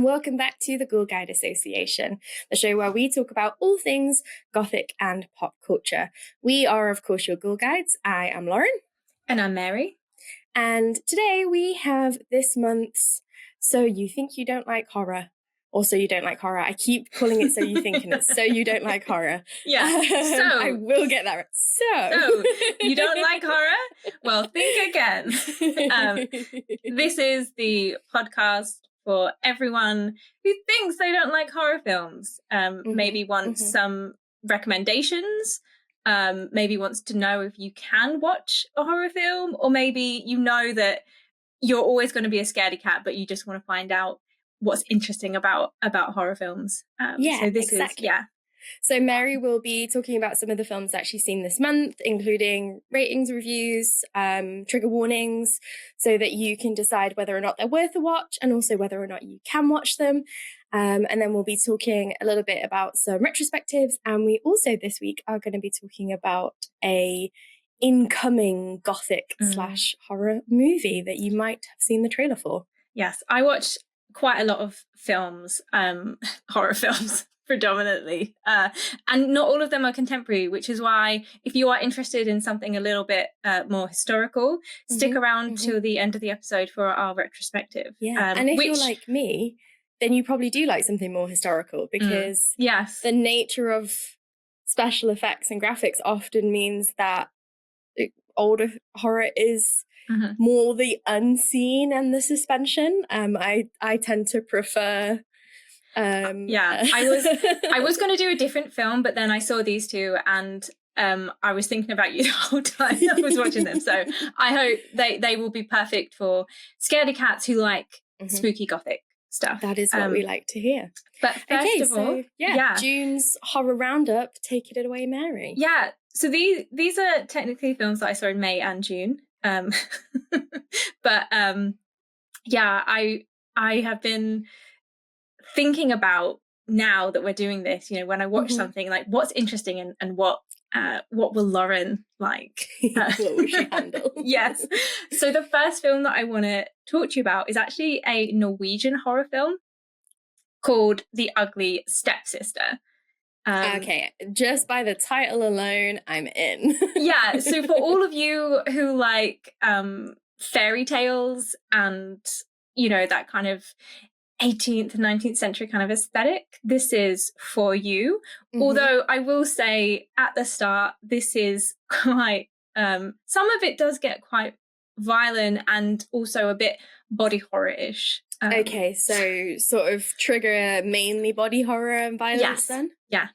welcome back to the Ghoul Guides Association, the show where we talk about all things Gothic and pop culture. We are, of course, your Ghoul Guides. I am Lauren. And I'm Mary. And today we have this month's So You Think You Don't Like Horror. Also, you don't like horror. I keep calling it So You Think, and it's So You Don't Like Horror. Yeah. So I will get that right. So you don't like horror? Well, think again. This is the podcast for everyone who thinks they don't like horror films. Maybe wants some recommendations. Maybe wants to know if you can watch a horror film, or maybe you know that you're always going to be a scaredy cat, but you just want to find out what's interesting about horror films. So this exactly. is So Mary will be talking about some of the films that she's seen this month, including ratings, reviews, trigger warnings, so that you can decide whether or not they're worth a watch, and also whether or not you can watch them. And then we'll be talking a little bit about some retrospectives, and we also this week are going to be talking about a incoming Gothic / horror movie that you might have seen the trailer for. Yes, I watched quite a lot of films, horror films predominantly, and not all of them are contemporary, which is why if you are interested in something a little bit more historical, stick around till the end of the episode for our retrospective. And if you're like me, then you probably do like something more historical, because the nature of special effects and graphics often means that older horror is more the unseen and the suspension. I tend to prefer. I was going to do a different film, but then I saw these two, and I was thinking about you the whole time I was watching them. So I hope they will be perfect for scaredy cats who like spooky Gothic stuff. That is what we like to hear. But first of all, June's horror roundup. Take it away, Mary. Yeah. So these are technically films that I saw in May and June. But I have been thinking about, now that we're doing this, when I watch something, like what's interesting and what will Lauren like? What will she handle? Yes. So the first film that I want to talk to you about is actually a Norwegian horror film called The Ugly Stepsister. Okay, just by the title alone, I'm in. Yeah, so for all of you who like fairy tales and, that kind of 18th and 19th century kind of aesthetic, this is for you. Although I will say at the start, this is quite, some of it does get quite violent and also a bit body horror-ish. Okay, so sort of trigger mainly body horror and violence then? Yeah.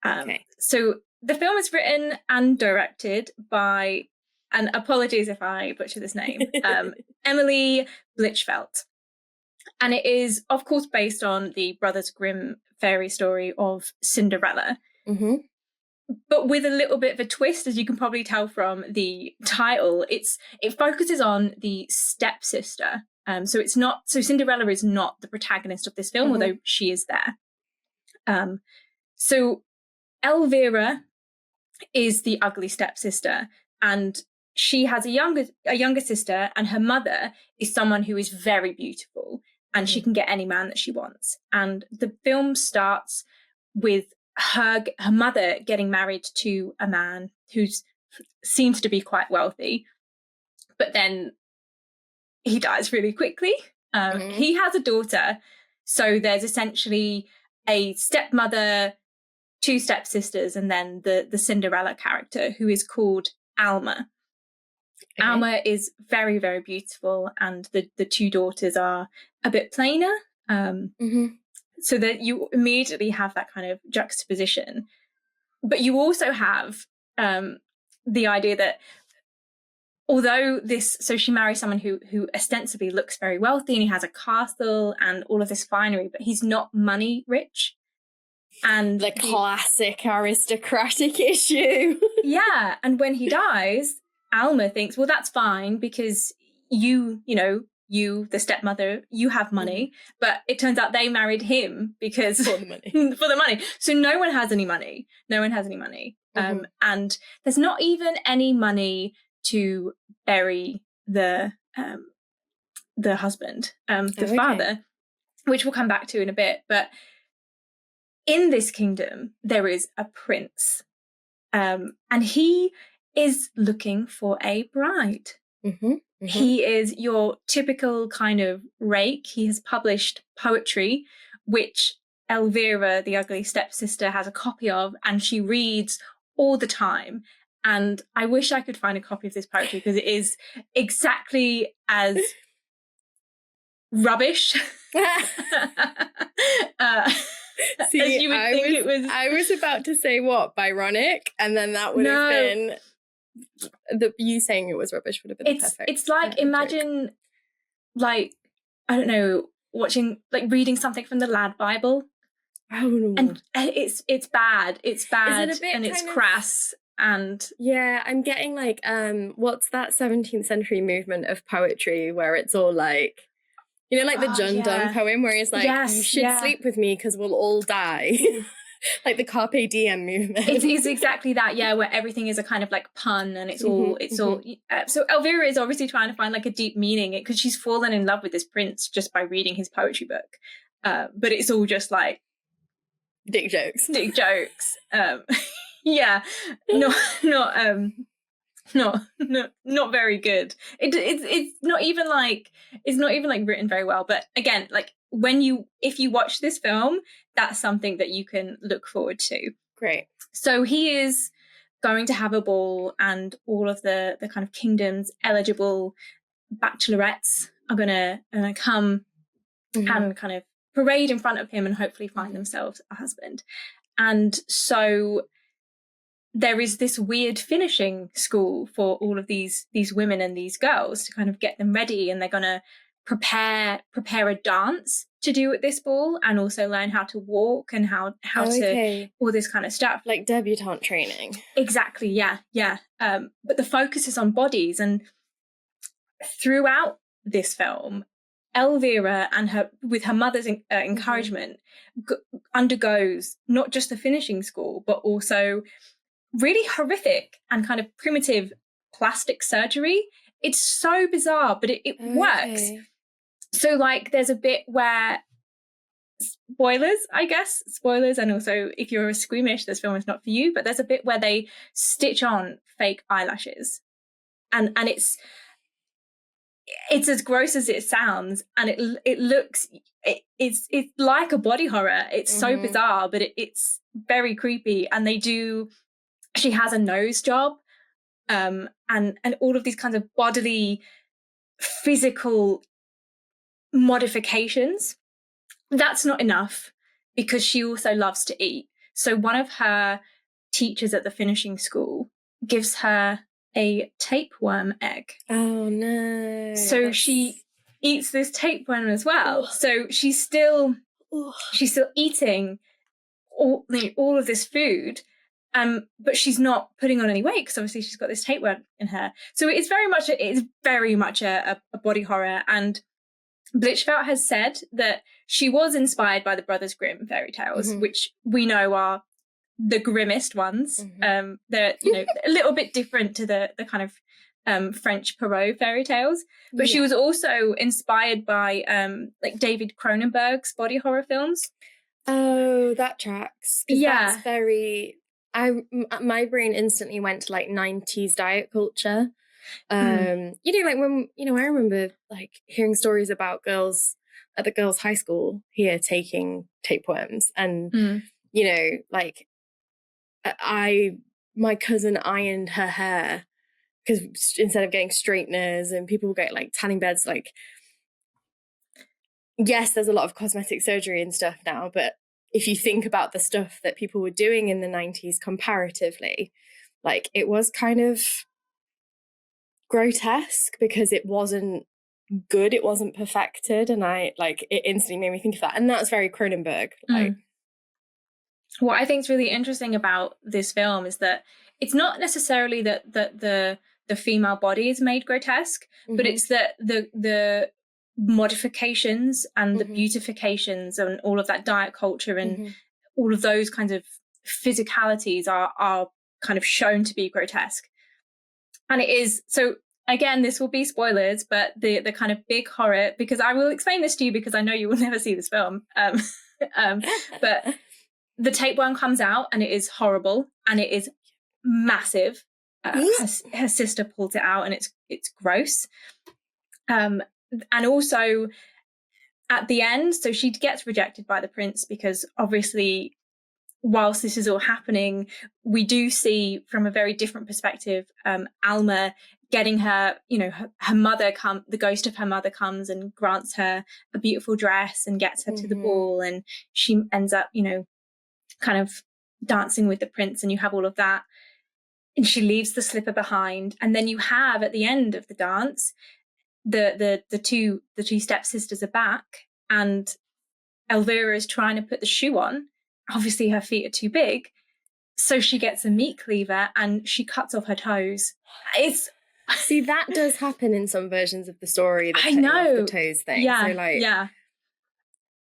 Okay. So the film is written and directed by, and apologies if I butcher this name, Emily Blichfeld. And it is, of course, based on the Brothers Grimm fairy story of Cinderella. But with a little bit of a twist, as you can probably tell from the title. It focuses on the stepsister. So Cinderella is not the protagonist of this film, although she is there. So Elvira is the ugly stepsister, and she has a younger sister, and her mother is someone who is very beautiful, and she can get any man that she wants. And the film starts with her mother getting married to a man who seems to be quite wealthy, but then he dies really quickly. He has a daughter, so there's essentially a stepmother, two stepsisters, and then the Cinderella character, who is called Alma. Okay. Alma is very, very beautiful, and the two daughters are a bit plainer, so that you immediately have that kind of juxtaposition. But you also have the idea that although so she marries someone who ostensibly looks very wealthy, and he has a castle and all of this finery, but he's not money rich. And the classic aristocratic issue. Yeah, and when he dies, Alma thinks, well, that's fine, because you, the stepmother, you have money. But it turns out they married him because for the money. So no one has any money. And there's not even any money to bury the husband, the father. which we'll come back to in a bit. But in this kingdom, there is a prince, and he is looking for a bride. He is your typical kind of rake. He has published poetry, which Elvira, the ugly stepsister, has a copy of, and she reads all the time. And I wish I could find a copy of this poetry, because it is exactly as rubbish See, as you would think it was. I was about to say what, Byronic, and then that would have been you saying it was rubbish would have been perfect. It's like, imagine joke. Like, I don't know, reading something from the Lad Bible. Oh no. And it's bad. It's bad, and it's crass. And yeah, I'm getting like what's that 17th century movement of poetry where it's all like, you know, like the John Donne poem where it's like, you should sleep with me because we'll all die. Like the Carpe Diem movement. It's exactly that, yeah, where everything is a kind of like pun, and it's all so Elvira is obviously trying to find like a deep meaning, because she's fallen in love with this prince just by reading his poetry book, but it's all just like dick jokes. Yeah, not very good. It's not even like written very well. But again, like if you watch this film, that's something that you can look forward to. Great. So he is going to have a ball, and all of the kind of kingdom's eligible bachelorettes are gonna come and kind of parade in front of him and hopefully find themselves a husband. And so there is this weird finishing school for all of these women and these girls to kind of get them ready, and they're going to prepare a dance to do at this ball, and also learn how to walk and how to all this kind of stuff, like debutante training. Exactly, yeah. But the focus is on bodies, and throughout this film, Elvira and with her mother's encouragement, undergoes not just the finishing school, but also really horrific and kind of primitive plastic surgery. It's so bizarre, but it works. So like there's a bit where, spoilers, and also if you're squeamish, this film is not for you, but there's a bit where they stitch on fake eyelashes, and it's as gross as it sounds, and it looks it's like a body horror. It's so bizarre, but it's very creepy. And she has a nose job, and all of these kinds of bodily physical modifications. That's not enough, because she also loves to eat. So one of her teachers at the finishing school gives her a tapeworm egg. Oh no. So she eats this tapeworm as well. So she's still eating all of this food, but she's not putting on any weight, because obviously she's got this tapeworm in her. So it's very much a body horror. And Blichfeldt has said that she was inspired by the Brothers Grimm fairy tales, which we know are the grimmest ones. They're a little bit different to the kind of French Perrault fairy tales, but she was also inspired by like David Cronenberg's body horror films. Oh, that tracks. Yeah, that's very. My brain instantly went to like 90s diet culture. Like when I remember like hearing stories about girls at the girls' high school here taking tapeworms, and like my cousin ironed her hair, because instead of getting straighteners, and people get like tanning beds, like yes, there's a lot of cosmetic surgery and stuff now, but if you think about the stuff that people were doing in the 90s comparatively, like it was kind of grotesque, because it wasn't good, it wasn't perfected, and it instantly made me think of that. And that's very Cronenberg. What I think is really interesting about this film is that it's not necessarily that the female body is made grotesque, but it's that the modifications and the beautifications and all of that diet culture and all of those kinds of physicalities are kind of shown to be grotesque. And it is so again, this will be spoilers, but the kind of big horror, because I will explain this to you because I know you will never see this film. But the tapeworm comes out and it is horrible and it is massive. Her sister pulls it out and it's gross. And also at the end, so she gets rejected by the prince because obviously, whilst this is all happening, we do see from a very different perspective, Alma getting her, her mother the ghost of her mother comes and grants her a beautiful dress and gets her to the ball, and she ends up, kind of dancing with the prince, and you have all of that. And she leaves the slipper behind. And then you have at the end of the dance, the two stepsisters are back, and Elvira is trying to put the shoe on. Obviously her feet are too big, so she gets a meat cleaver and she cuts off her toes. See, that does happen in some versions of the story. I know the toes thing. Yeah, so yeah.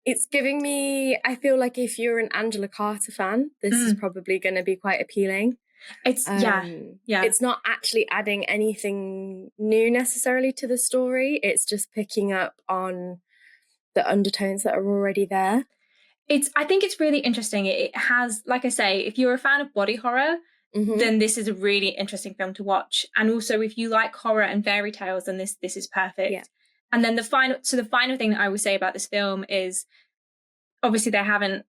It's giving me. I feel like if you're an Angela Carter fan, this is probably going to be quite appealing. It's yeah. It's not actually adding anything new necessarily to the story. It's just picking up on the undertones that are already there. I think it's really interesting. It has, like I say, if you're a fan of body horror, then this is a really interesting film to watch. And also, if you like horror and fairy tales, then this is perfect. Yeah. And then the final thing that I will say about this film is, obviously they haven't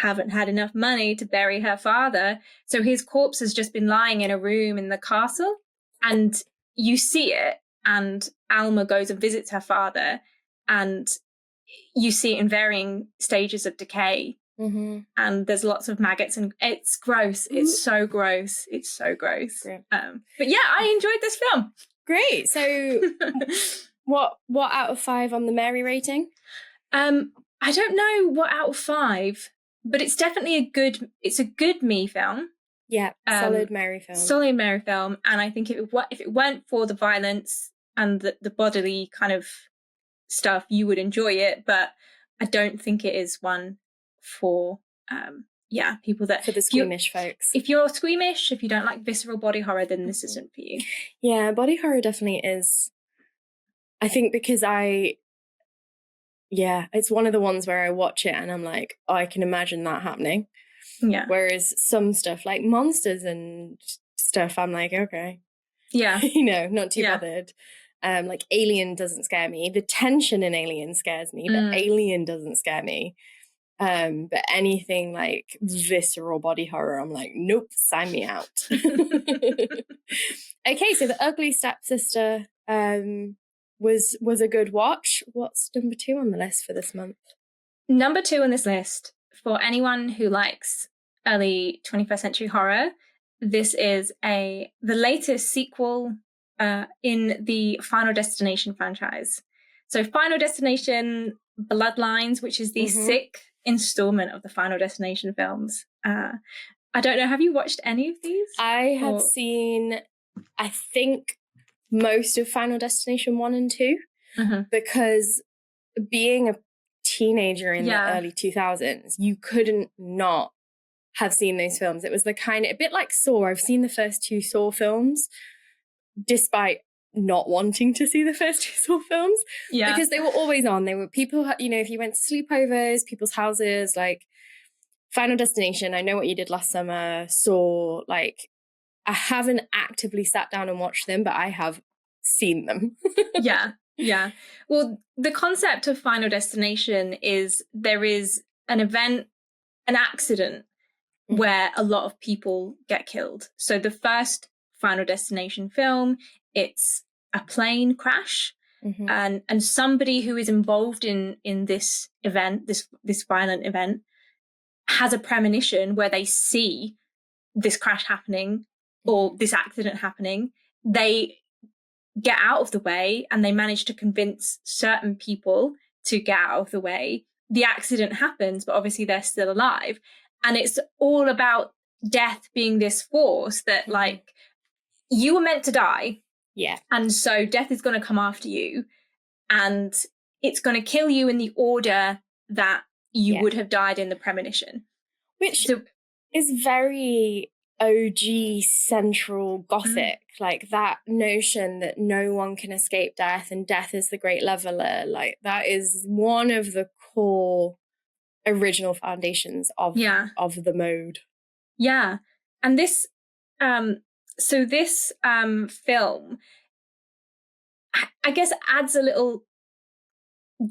had enough money to bury her father, so his corpse has just been lying in a room in the castle, and you see it, and Alma goes and visits her father, and you see it in varying stages of decay, and there's lots of maggots, and it's gross. It's so gross. It's so gross. But yeah, I enjoyed this film. Great. So what out of 5 on the Mary rating? I don't know what out of 5, but it's definitely a good me film. Yeah, solid Mary film. Solid Mary film, and I think if it weren't for the violence and the bodily kind of stuff, you would enjoy it. But I don't think it is one for people that, for the squeamish folks. If you're squeamish, if you don't like visceral body horror, then this isn't for you. Yeah, body horror definitely is. I think because it's one of the ones where I watch it and I'm like, oh, I can imagine that happening. Yeah. Whereas some stuff like monsters and stuff, I'm like, okay. Yeah. Not too bothered. Like Alien doesn't scare me. The tension in Alien scares me, but Alien doesn't scare me. But anything like visceral body horror, I'm like, nope, sign me out. Okay, so The Ugly Stepsister was a good watch. What's number 2 on the list for this month? Number 2 on this list, for anyone who likes early 21st century horror, this is the latest sequel in the Final Destination franchise. So Final Destination Bloodlines, which is the 6th installment of the Final Destination films. I don't know, have you watched any of these? I have seen, I think, most of Final Destination 1 and 2, because being a teenager in the early 2000s, you couldn't not have seen those films. It was a bit like Saw. I've seen the first 2 Saw films, despite not wanting to see the first 2 Saw films, because they were always on. They were people, if you went to sleepovers, people's houses, like Final Destination, I Know What You Did Last Summer, Saw, like I haven't actively sat down and watched them, but I have seen them. Yeah. Well, the concept of Final Destination is there is an accident where a lot of people get killed. So the first Final Destination film, it's a plane crash, and somebody who is involved in this event, this violent event, has a premonition where they see this crash happening or this accident happening. They get out of the way and they manage to convince certain people to get out of the way. The accident happens, but obviously they're still alive. And it's all about death being this force that, like, you were meant to die. Yeah. And so death is going to come after you, and it's going to kill you in the order that you would have died in the premonition. Which is very OG central Gothic, like that notion that no one can escape death and death is the great leveler. Like that is one of the core original foundations of the mode. Yeah. And this this film, I guess, adds a little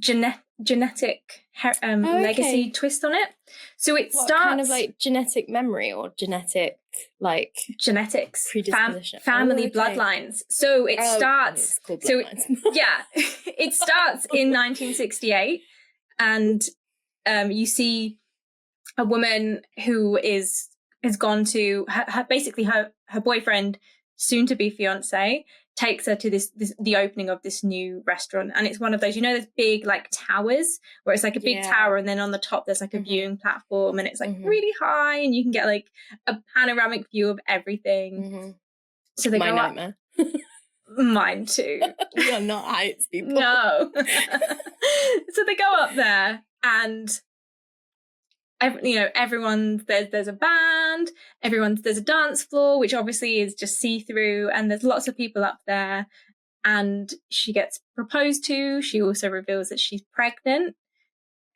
genetic legacy twist on it. So it starts kind of like genetic memory or genetic like genetics, predisposition, family bloodlines. So it starts. It's called Bloodlines. It starts in 1968, and you see a woman who has gone to her boyfriend, soon to be fiance, takes her to the opening of this new restaurant, and it's one of those, you know, those big like towers where it's like a big tower, and then on the top there's like a viewing platform, and it's like really high, and you can get like a panoramic view of everything. So they go nightmare. Up. Mine too. We are not heights people. No. So they go up there, and everyone, there's a band, there's a dance floor, which obviously is just see-through, and there's lots of people up there, and she gets proposed to. She also reveals that she's pregnant,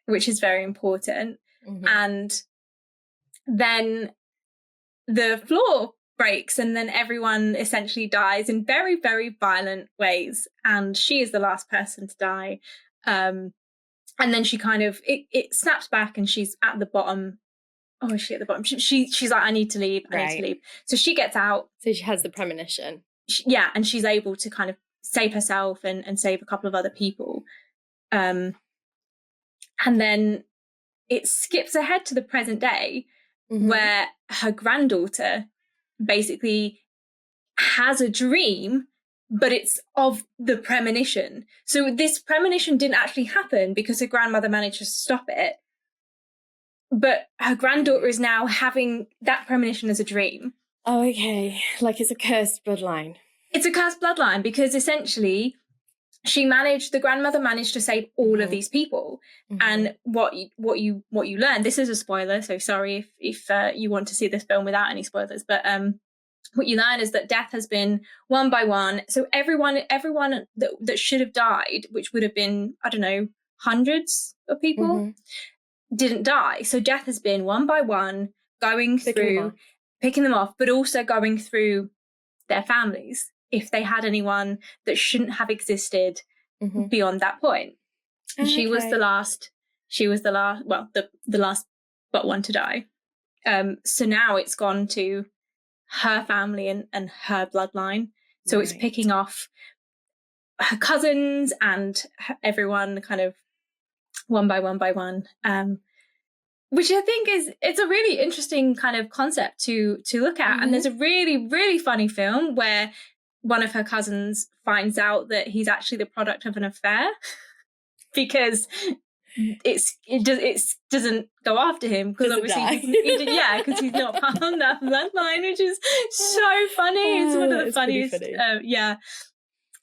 which is very important. And then the floor breaks, and then everyone essentially dies in very, very violent ways, and she is the last person to die. And then she kind of, it snaps back, and she's at the bottom. Oh, is she at the bottom? She's like, I need to leave. I need to leave. So she gets out. So she has the premonition. And she's able to kind of save herself and save a couple of other people. And then it skips ahead to the present day, where her granddaughter basically has a dream, but it's of the premonition. So this premonition didn't actually happen because her grandmother managed to stop it. But her granddaughter is now having that premonition as a dream. Oh, okay. Like it's a cursed bloodline. It's a cursed bloodline because essentially the grandmother managed to save all of these people. And what you learn, this is a spoiler, so sorry if you want to see this film without any spoilers, but what you learn is that death has been one by one. So everyone that should have died, which would have been, I don't know, hundreds of people, didn't die. So death has been one by one going through, picking them off, but also going through their families if they had anyone that shouldn't have existed beyond that point. And she was the last, well, the last but one to die. So now it's gone to her family and her bloodline. So it's picking off her cousins and everyone kind of one by one, which I think it's a really interesting kind of concept to look at. And there's a really, really funny film where one of her cousins finds out that he's actually the product of an affair because it doesn't go after him because obviously because he's not part of that bloodline, which is so funny. It's one of the funniest.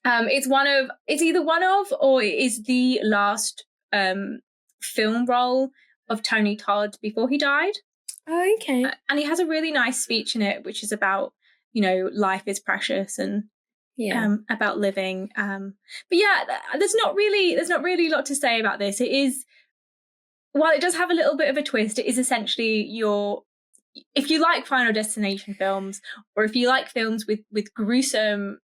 It's either one of or it is the last film role of Tony Todd before he died. Oh, okay. And he has a really nice speech in it, which is about, you know, life is precious and about living. But yeah, there's not really a lot to say about this. It is, while it does have a little bit of a twist, it is essentially if you like Final Destination films, or if you like films with gruesome,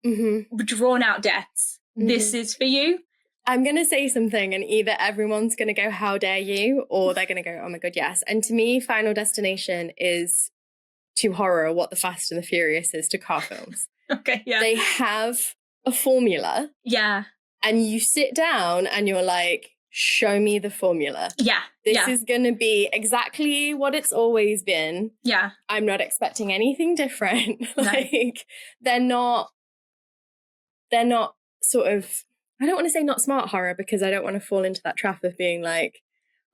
drawn out deaths, this is for you. I'm going to say something and either everyone's going to go, how dare you? Or they're going to go, oh my God, yes. And to me, Final Destination is to horror what The Fast and the Furious is to car films. Okay, yeah. They have a formula. Yeah. And you sit down and you're like, show me the formula. Yeah. This is going to be exactly what it's always been. Yeah. I'm not expecting anything different. No. Like, they're not sort of, I don't want to say not smart horror because I don't want to fall into that trap of being like,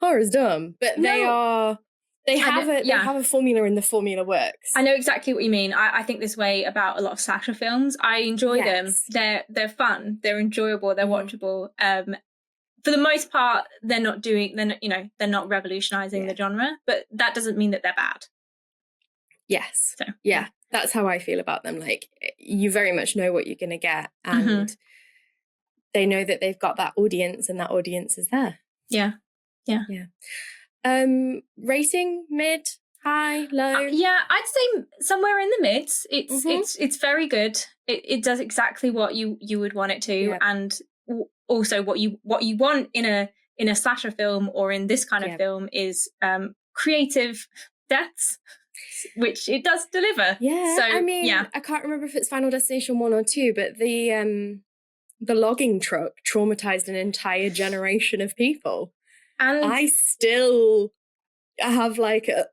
horror's dumb. But they have a formula and the formula works. I know exactly what you mean. I think this way about a lot of slasher films. I enjoy them. They're fun. They're enjoyable. They're watchable. For the most part, they're not revolutionizing the genre, but that doesn't mean that they're bad. Yes. So yeah, that's how I feel about them. Like, you very much know what you're going to get, and they know that they've got that audience, and that audience is there. Yeah. Rating, mid, high, low? Yeah, I'd say somewhere in the mids. It's very good. It does exactly what you would want it to, and also what you want in a slasher film, or in this kind of film, is creative deaths, which it does deliver. Yeah, so I mean, I can't remember if it's Final Destination 1 or 2, but the logging truck traumatized an entire generation of people. And I still have like a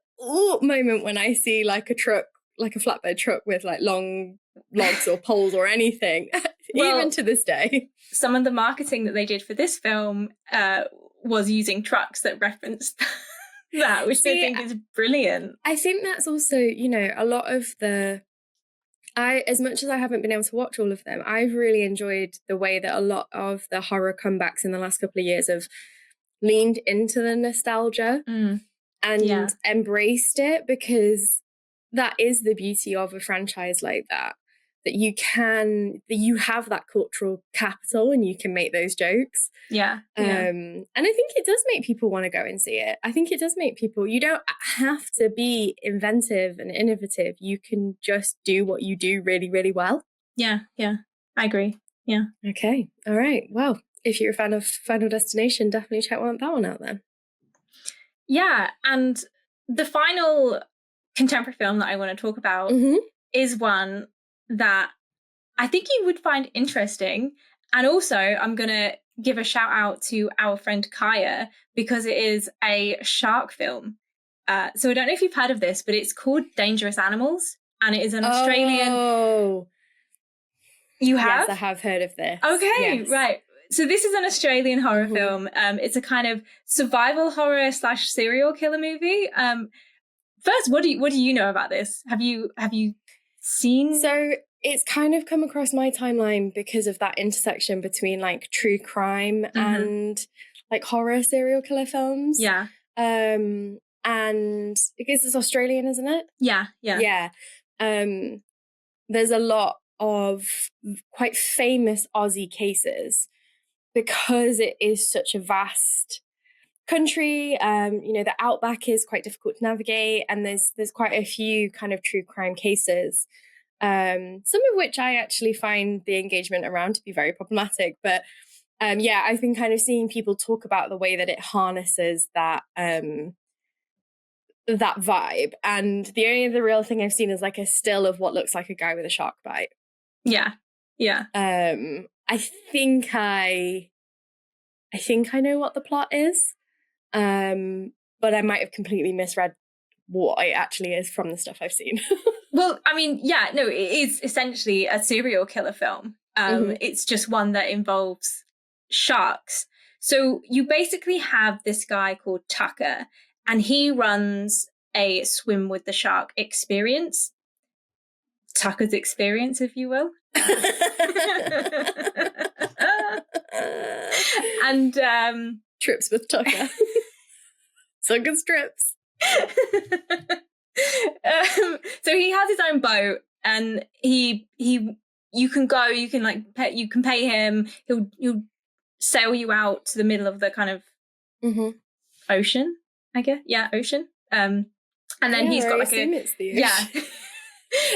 moment when I see like a truck, like a flatbed truck with like long logs or poles or anything, even to this day. Some of the marketing that they did for this film was using trucks that referenced that, which I think is brilliant. I think that's also, you know, a lot of as much as I haven't been able to watch all of them, I've really enjoyed the way that a lot of the horror comebacks in the last couple of years have leaned into the nostalgia and embraced it, because that is the beauty of a franchise like that you have that cultural capital and you can make those jokes. And I think it does make people want to go and see it. I think it does make people, you don't have to be inventive and innovative. You can just do what you do really, really well. I agree. Okay, all right, well, if you're a fan of Final Destination, definitely check that one out then. And the final contemporary film that I want to talk about is one that I think you would find interesting. And also, I'm going to give a shout out to our friend Kaya, because it is a shark film. So I don't know if you've heard of this, but it's called Dangerous Animals, and it is an Australian... Oh, you have? Yes, I have heard of this. Okay, yes. Right. So this is an Australian horror film. It's a kind of survival horror / serial killer movie. First, what do you know about this? Have you seen? So it's kind of come across my timeline because of that intersection between like true crime and like horror serial killer films. And because it's Australian, isn't it? Yeah. There's a lot of quite famous Aussie cases because it is such a vast country. You know, the outback is quite difficult to navigate, and there's quite a few kind of true crime cases, some of which I actually find the engagement around to be very problematic. But I've been kind of seeing people talk about the way that it harnesses that that vibe, and the only other real thing I've seen is like a still of what looks like a guy with a shark bite. I think I know what the plot is, but I might have completely misread what it actually is from the stuff I've seen. Well, I mean, it is essentially a serial killer film. It's just one that involves sharks. So you basically have this guy called Tucker, and he runs a swim with the shark experience. Tucker's experience, if you will. And trips with Tucker. Tucker's trips. So he has his own boat, and you can go, you can like you can pay him. He'll sail you out to the middle of the kind of ocean, I guess. Ocean. And then he's got like it's the ocean.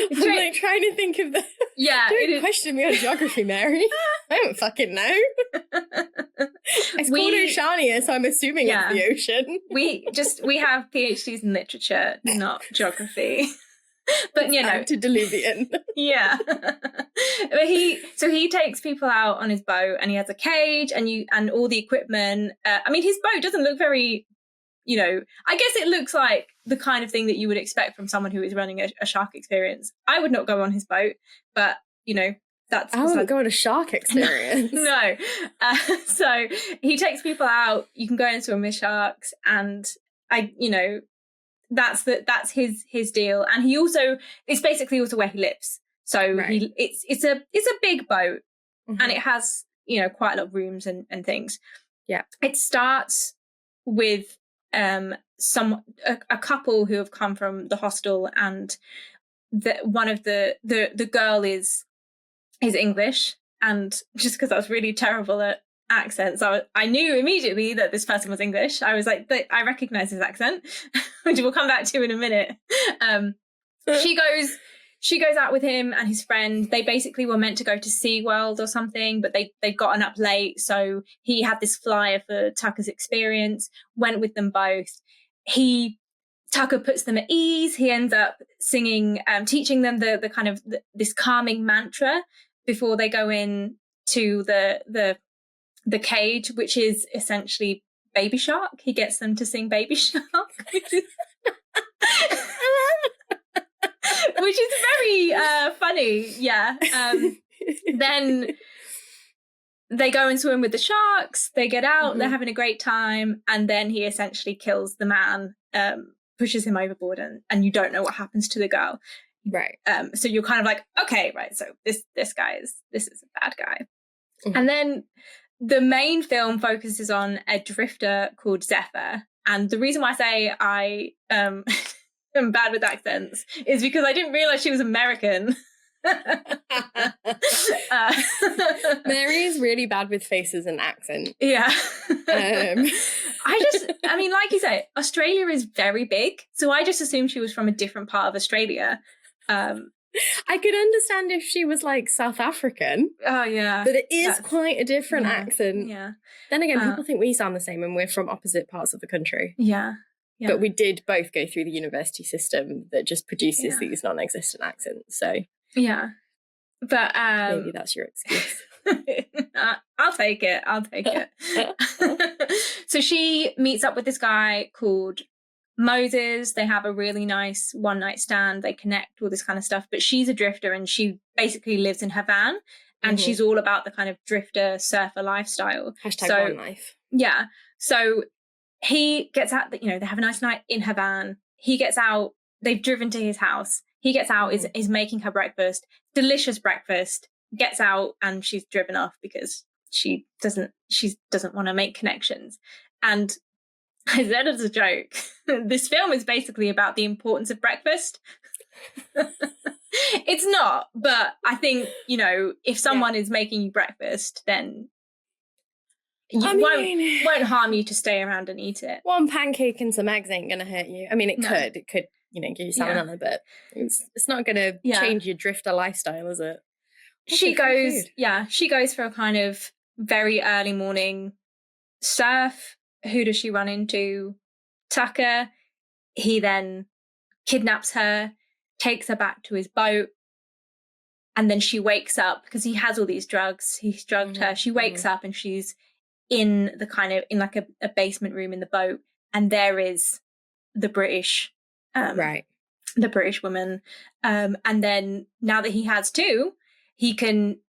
I'm like trying to think of the... Don't question me on geography, Mary. I don't fucking know. It's called Oceania, so I'm assuming it's the ocean. we have PhDs in literature, not geography. But you know, antediluvian. But he takes people out on his boat, and he has a cage and all the equipment. I mean, his boat doesn't look very... You know, I guess it looks like the kind of thing that you would expect from someone who is running a shark experience. I would not go on his boat, but, you know, I wouldn't go on a shark experience. No. So he takes people out. You can go and swim with sharks, and that's his deal. And he also, it's basically also where he lives. So it's a big boat, and it has, you know, quite a lot of rooms and things. Yeah. It starts with a couple who have come from the hostel, and one of the girl is English, and just because I was really terrible at accents, I knew immediately that this person was English. I was like, I recognize his accent, which we'll come back to in a minute. She goes out with him and his friend. They basically were meant to go to SeaWorld or something, but they'd gotten up late. So he had this flyer for Tucker's experience, went with them both. Tucker puts them at ease. He ends up singing, teaching them the kind of this calming mantra before they go in to the cage, which is essentially Baby Shark. He gets them to sing Baby Shark, which is very funny. Yeah. Then they go and swim with the sharks. They get out. They're having a great time. And then he essentially kills the man, pushes him overboard, and you don't know what happens to the girl. Right. So you're kind of like, okay, right. So this guy is a bad guy. And then the main film focuses on a drifter called Zephyr. And the reason why I say I am bad with accents is because I didn't realize she was American. Mary is really bad with faces and accent. Yeah. I mean, like you say, Australia is very big. So I just assumed she was from a different part of Australia. I could understand if she was like South African. Oh, yeah. But it is quite a different accent. Yeah. Then again, people think we sound the same and we're from opposite parts of the country. Yeah. Yeah. But we did both go through the university system that just produces these non-existent accents. So yeah. But maybe that's your excuse. I'll take it. So she meets up with this guy called Moses. They have a really nice one-night stand. They connect, all this kind of stuff. But she's a drifter, and she basically lives in her van, and she's all about the kind of drifter surfer lifestyle. #van life. Yeah. So he gets out, they have a nice night in her van. He gets out. They've driven to his house. He gets out, is making her breakfast, delicious breakfast, gets out, and she's driven off because she doesn't want to make connections. And I said as a joke, this film is basically about the importance of breakfast. It's not, but I think, if someone is making you breakfast, then it won't harm you to stay around and eat it. One pancake and some eggs ain't going to hurt you. I mean, it could, give you salmonella, but it's not going to change your drifter lifestyle, is it? She goes for a kind of very early morning surf. Who does she run into? Tucker. He then kidnaps her, takes her back to his boat, and then she wakes up because he has all these drugs. He's drugged her. She wakes up and she's in a basement room in the boat, and there is the British, the British woman. And then now that he has two, he can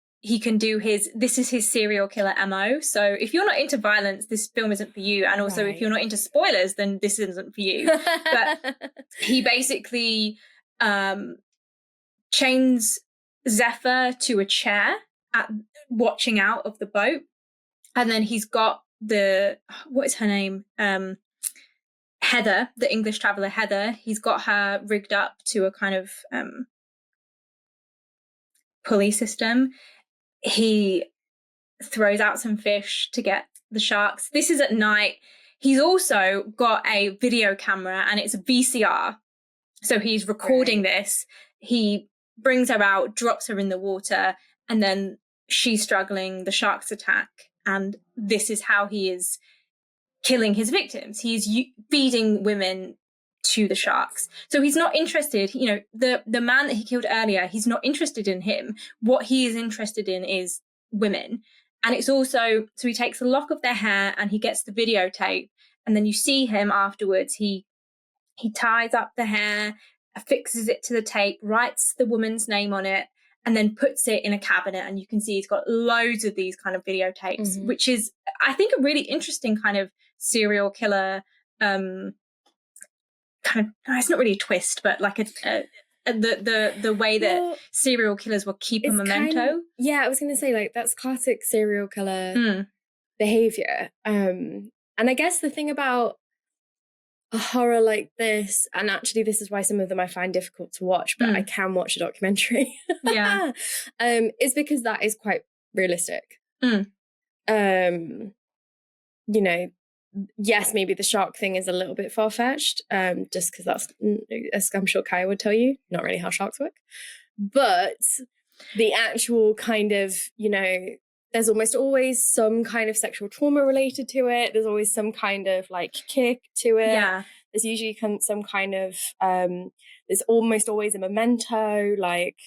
do this is his serial killer MO. So if you're not into violence, this film isn't for you. And also if you're not into spoilers, then this isn't for you. But he basically chains Zephyr to a chair watching out of the boat. And then he's got what is her name? Heather, the English traveller Heather. He's got her rigged up to a kind of pulley system. He throws out some fish to get the sharks. This is at night. He's also got a video camera, and it's a VCR. So he's recording this. He brings her out, drops her in the water, and then she's struggling. The sharks attack. And this is how he is killing his victims. He's feeding women to the sharks. So he's not interested, the man that he killed earlier, he's not interested in him. What he is interested in is women. And it's also, so he takes a lock of their hair and he gets the videotape, and then you see him afterwards. He ties up the hair, affixes it to the tape, writes the woman's name on it, and then puts it in a cabinet. And you can see he's got loads of these kind of videotapes, which is, I think, a really interesting kind of serial killer kind of, it's not really a twist, but like the way that serial killers will keep a memento. I was going to say, like, that's classic serial killer behavior. And I guess the thing about a horror like this, and actually this is why some of them I find difficult to watch, but I can watch a documentary, is because that is quite realistic. You know, yes, maybe the shark thing is a little bit far-fetched, just because that's, as I'm sure Kaya would tell you, not really how sharks work. But the actual kind of, you know, there's almost always some kind of sexual trauma related to it. There's always some kind of like kick to it. Yeah. There's usually some kind of, there's almost always a memento, like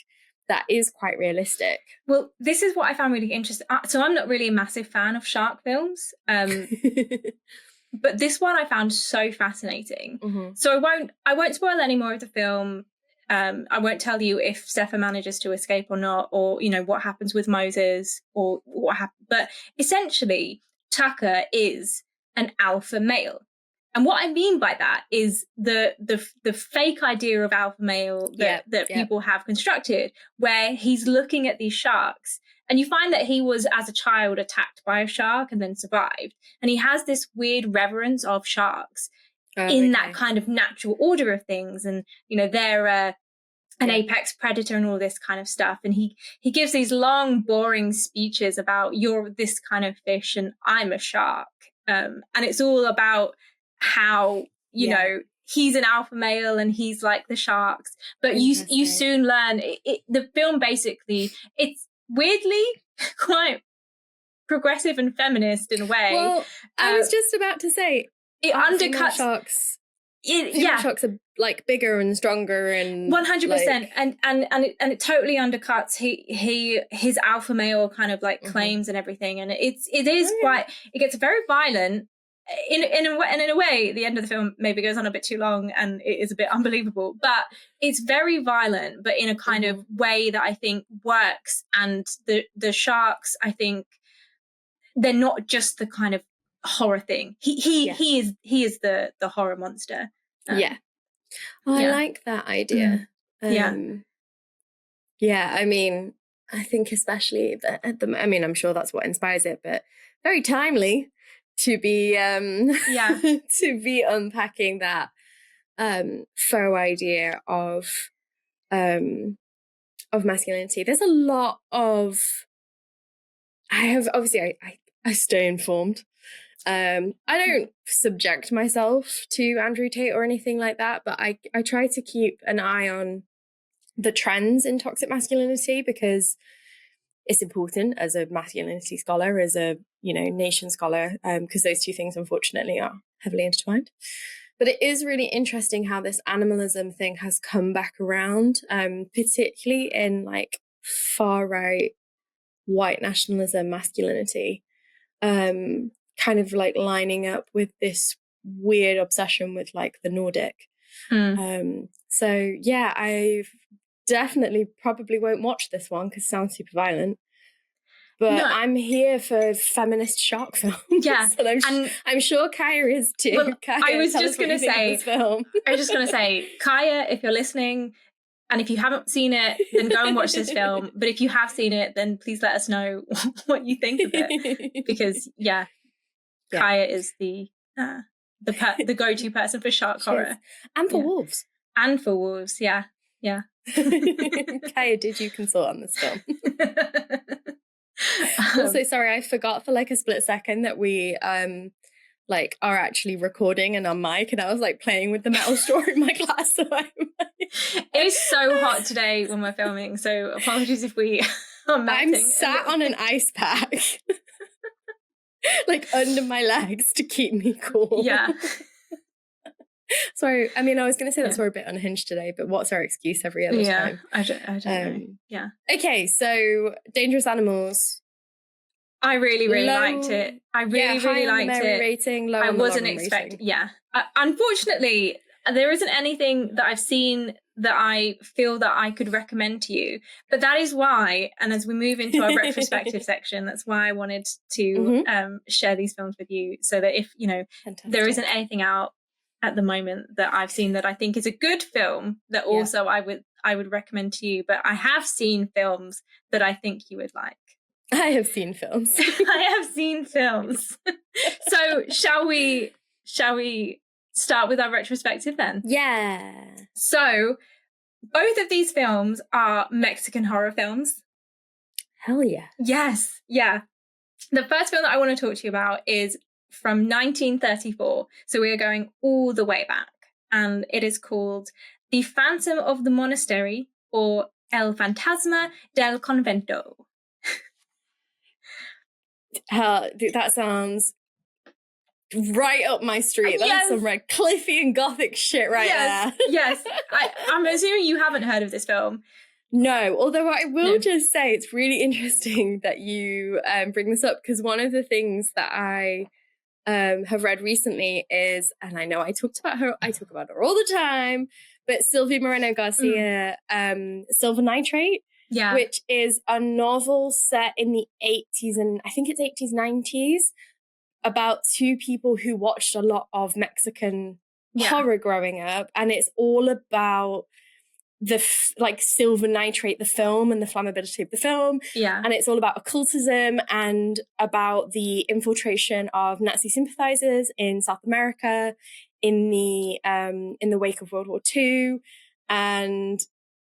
that is quite realistic. Well, this is what I found really interesting. So I'm not really a massive fan of shark films. But this one I found so fascinating. So I won't spoil any more of the film. I won't tell you if Sepha manages to escape or not, or, you know, what happens with Moses or what happened. But essentially, Tucker is an alpha male. And what I mean by that is the fake idea of alpha male that people have constructed, where he's looking at these sharks. And you find that he was, as a child, attacked by a shark and then survived. And he has this weird reverence of sharks in that kind of natural order of things. And, you know, they're an apex predator and all this kind of stuff. And he gives these long, boring speeches about, you're this kind of fish and I'm a shark. And it's all about how, you know, he's an alpha male and he's like the sharks. But you soon learn, the film basically, it's weirdly quite progressive and feminist in a way. Well, I was just about to say, it undercuts sharks. Sharks are like bigger and stronger and 100%, like, and it totally undercuts his alpha male kind of like claims and everything, and it is quite, it gets very violent in a way. The end of the film maybe goes on a bit too long and it is a bit unbelievable, but it's very violent, but in a kind of way that I think works. And the sharks, I think they're not just the kind of horror thing. He is the horror monster. I like that idea. I mean, I think especially I mean, I'm sure that's what inspires it, but very timely to be to be unpacking that faux idea of masculinity. There's a lot of, I stay informed. I don't subject myself to Andrew Tate or anything like that, but I try to keep an eye on the trends in toxic masculinity, because it's important as a masculinity scholar, as a, you know, nation scholar, because those two things unfortunately are heavily intertwined. But it is really interesting how this animalism thing has come back around, particularly in like far right white nationalism masculinity, kind of like lining up with this weird obsession with like the Nordic. So yeah, I definitely probably won't watch this one because it sounds super violent. But no, I'm here for feminist shark films. Yeah, and I'm sure Kaya is too. Well, Kaya, I was just going to say, Kaya, if you're listening, and if you haven't seen it, then go and watch this film. But if you have seen it, then please let us know what you think of it, because Kaya is the go-to person for shark horror, and for wolves, Yeah. Kaya, did you consult on this film? Also, sorry, I forgot for like a split second that we like are actually recording and on mic, and I was like playing with the metal straw in my glass. So it is so hot today when we're filming, so apologies if we are melting. I'm sat on an ice pack like under my legs to keep me cool. Yeah. Sorry, I mean, I was going to say that we're a bit unhinged today, but what's our excuse every other time? I don't know. Yeah. Okay, so Dangerous Animals. I really liked it. I really liked it. Rating, low I wasn't expecting. Yeah. Unfortunately, there isn't anything that I've seen that I feel that I could recommend to you. But that is why, and as we move into our retrospective section, that's why I wanted to share these films with you, so that if, you know, there isn't anything out at the moment that I've seen that I think is a good film that also I would recommend to you. But I have seen films that I think you would like. I have seen films. I have seen films. So shall we start with our retrospective then? Yeah. So both of these films are Mexican horror films. Hell yeah. Yes. Yeah. The first film that I want to talk to you about is from 1934. So we are going all the way back. And it is called The Phantom of the Monastery, or El Fantasma del Convento. Dude, that sounds right up my street. That's Yes. some red cliffy and gothic shit right there. Yes. I'm assuming you haven't heard of this film. No, although I will just say it's really interesting that you bring this up, because one of the things that I have read recently is, and I know I talk about her all the time, but Sylvia Moreno Garcia, Silver Nitrate, which is a novel set in the 80s, and I think it's 80s, 90s, about two people who watched a lot of Mexican horror growing up, and it's all about like Silver Nitrate, the film, and the flammability of the film. Yeah. And it's all about occultism and about the infiltration of Nazi sympathizers in South America in the wake of World War II. And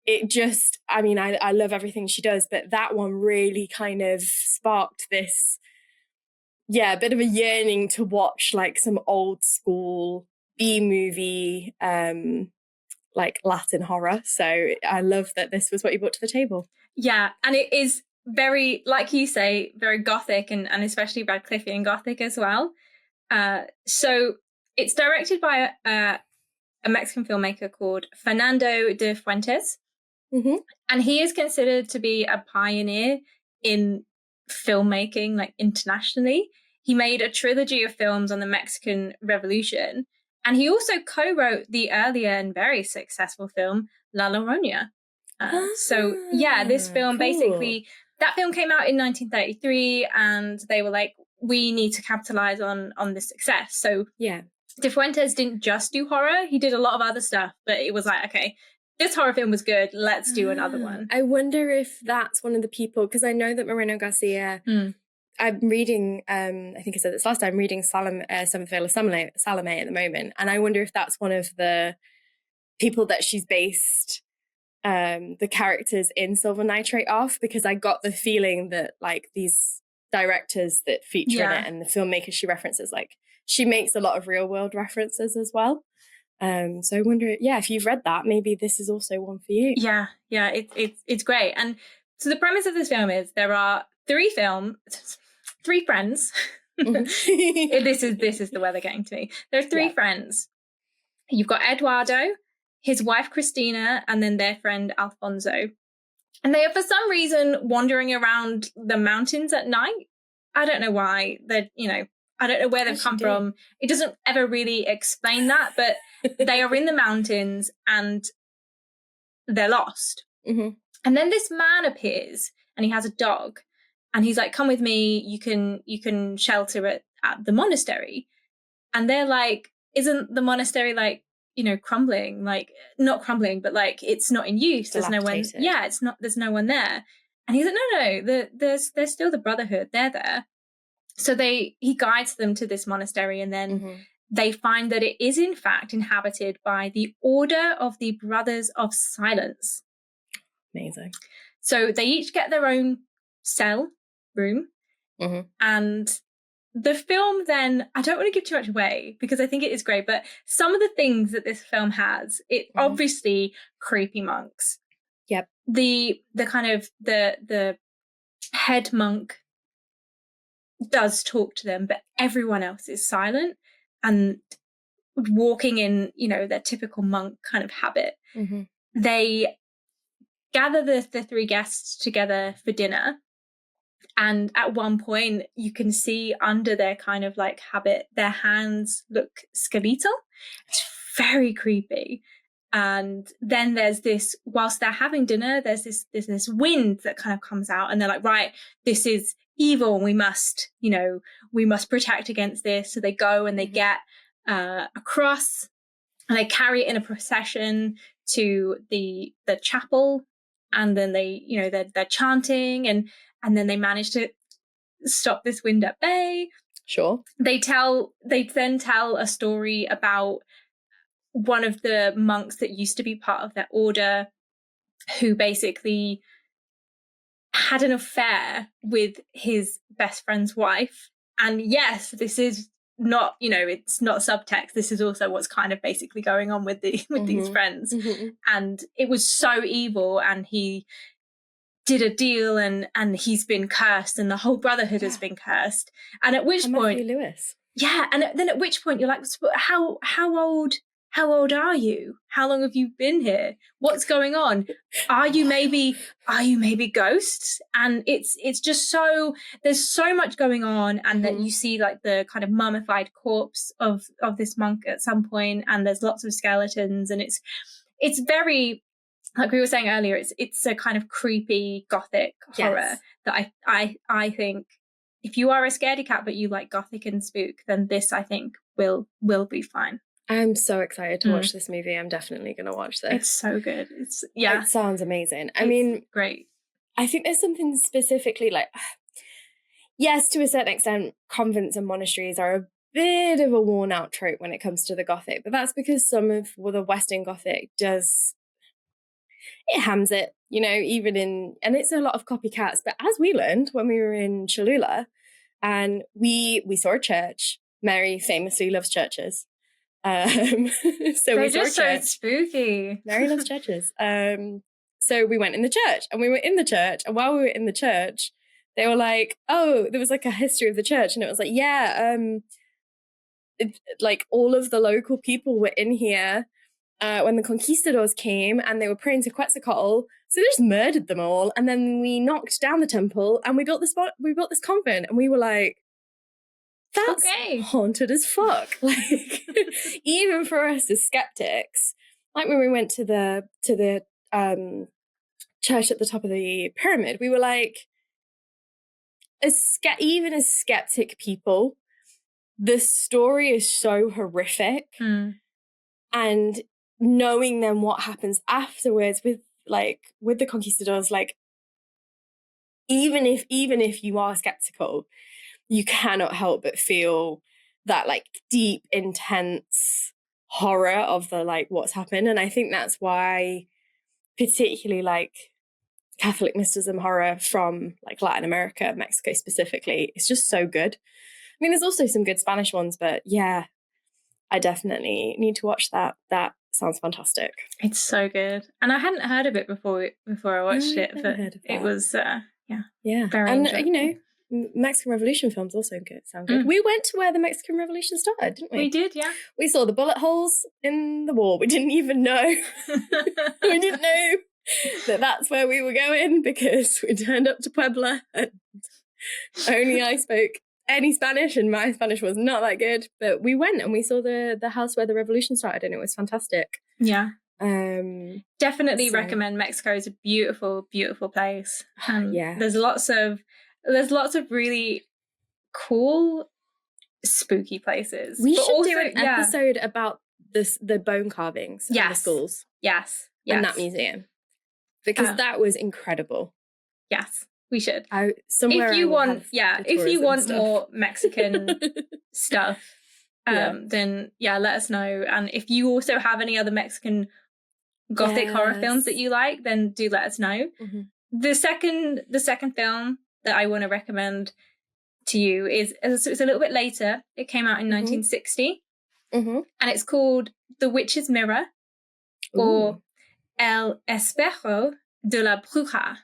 it just, I mean, I love everything she does, but that one really kind of sparked this, a bit of a yearning to watch like some old school B-movie, like Latin horror. So I love that this was what you brought to the table. Yeah, and it is very, like you say, very gothic and especially Radcliffian gothic as well. So it's directed by a Mexican filmmaker called Fernando de Fuentes. Mm-hmm. And he is considered to be a pioneer in filmmaking, like internationally. He made a trilogy of films on the Mexican Revolution. And he also co-wrote the earlier and very successful film, La Llorona. This film basically, that film came out in 1933, and they were like, we need to capitalize on this success. So De Fuentes didn't just do horror, he did a lot of other stuff, but it was like, okay, this horror film was good, let's do another one. I wonder if that's one of the people, because I know that Moreno Garcia... I'm reading, I think I said this last time, reading Seventh Veil of Salome at the moment. And I wonder if that's one of the people that she's based the characters in Silver Nitrate off, because I got the feeling that like these directors that feature in it and the filmmakers she references, like she makes a lot of real world references as well. So I wonder, if you've read that, maybe this is also one for you. Yeah, it's great. And so the premise of this film is there are three friends. Mm-hmm. This is the way they're getting to me. There are three friends. You've got Eduardo, his wife Cristina, and then their friend Alfonso. And they are for some reason wandering around the mountains at night. I don't know why. I don't know where they've come from. It doesn't ever really explain that, but they are in the mountains and they're lost. Mm-hmm. And then this man appears and he has a dog. And he's like, come with me, you can shelter at the monastery. And they're like, isn't the monastery like, crumbling? Like, not crumbling, but like it's not in use. There's no one. Yeah, there's no one there. And he's like, no, there's still the Brotherhood. They're there. So he guides them to this monastery, and then they find that it is in fact inhabited by the Order of the Brothers of Silence. Amazing. So they each get their own cell room. Mm-hmm. And the film then, I don't want to give too much away because I think it is great, but some of the things that this film has, it obviously creepy monks. Yep. The kind of the head monk does talk to them, but everyone else is silent and walking in, their typical monk kind of habit. Mm-hmm. They gather the three guests together for dinner. And at one point, you can see under their kind of like habit, their hands look skeletal. It's very creepy. And then there's this, whilst they're having dinner, there's this wind that kind of comes out, and they're like, right, this is evil. We must protect against this. So they go and they get a cross, and they carry it in a procession to the chapel, and then they're chanting and then they manage to stop this wind at bay. Sure. They then tell a story about one of the monks that used to be part of their order, who basically had an affair with his best friend's wife. And yes, this is not, it's not subtext. This is also what's kind of basically going on with these friends. And it was so evil, and he did a deal, and he's been cursed, and the whole brotherhood has been cursed. And at which point, Lewis. Yeah, and then at which point you're like, how old are you? How long have you been here? What's going on? Are you maybe ghosts? And it's just there's so much going on, and then you see like the kind of mummified corpse of this monk at some point, and there's lots of skeletons, and it's very, like we were saying earlier, it's a kind of creepy gothic horror that I think, if you are a scaredy cat but you like gothic and spook, then this, I think, will be fine. I'm so excited to watch this movie. I'm definitely going to watch this. It's so good. It sounds amazing. I mean, great. I think there's something specifically like, yes, to a certain extent, convents and monasteries are a bit of a worn out trope when it comes to the gothic, but that's because some of the Western Gothic it hams it, even and it's a lot of copycats. But as we learned when we were in Cholula, and we saw a church. Mary famously loves churches. So they're just so spooky. Mary loves churches. So we went in the church, and we were in the church, and while we were in the church, they were like, oh, there was like a history of the church, and it was like, like all of the local people were in here when the conquistadors came, and they were praying to Quetzalcoatl, so they just murdered them all, and then we knocked down the temple, and we built this convent, and we were like, that's haunted as fuck. Like, even for us as skeptics, like when we went to the church at the top of the pyramid, we were like, even as skeptic people, the story is so horrific, and knowing then what happens afterwards with the conquistadors, like even if you are skeptical, you cannot help but feel that like deep, intense horror of the like what's happened. And I think that's why particularly like Catholic mysticism horror from like Latin America, Mexico specifically, it's just so good. I mean, there's also some good Spanish ones, but yeah, I definitely need to watch that. That sounds fantastic. It's so good. And I hadn't heard of it before I watched it, but it was very and enjoyable. Mexican Revolution films also sound good. We went to where the Mexican Revolution started, didn't we? We did, yeah. We saw the bullet holes in the wall. We didn't even know. We didn't know that that's where we were going, because we turned up to Puebla and only I spoke any Spanish, and my Spanish was not that good. But we went and we saw the house where the revolution started, and it was fantastic. Yeah. Definitely recommend Mexico. Is a beautiful, beautiful place. Yeah. There's lots of really cool, spooky places. We should do an episode about the bone carvings and the skulls. Yes. And that museum. Because that was incredible. Yes, we should. If you want more Mexican stuff, then let us know. And if you also have any other Mexican gothic horror films that you like, then do let us know. Mm-hmm. The second film that I want to recommend to you is it's a little bit later. It came out in 1960, and it's called The Witch's Mirror, or El Espejo de la Bruja.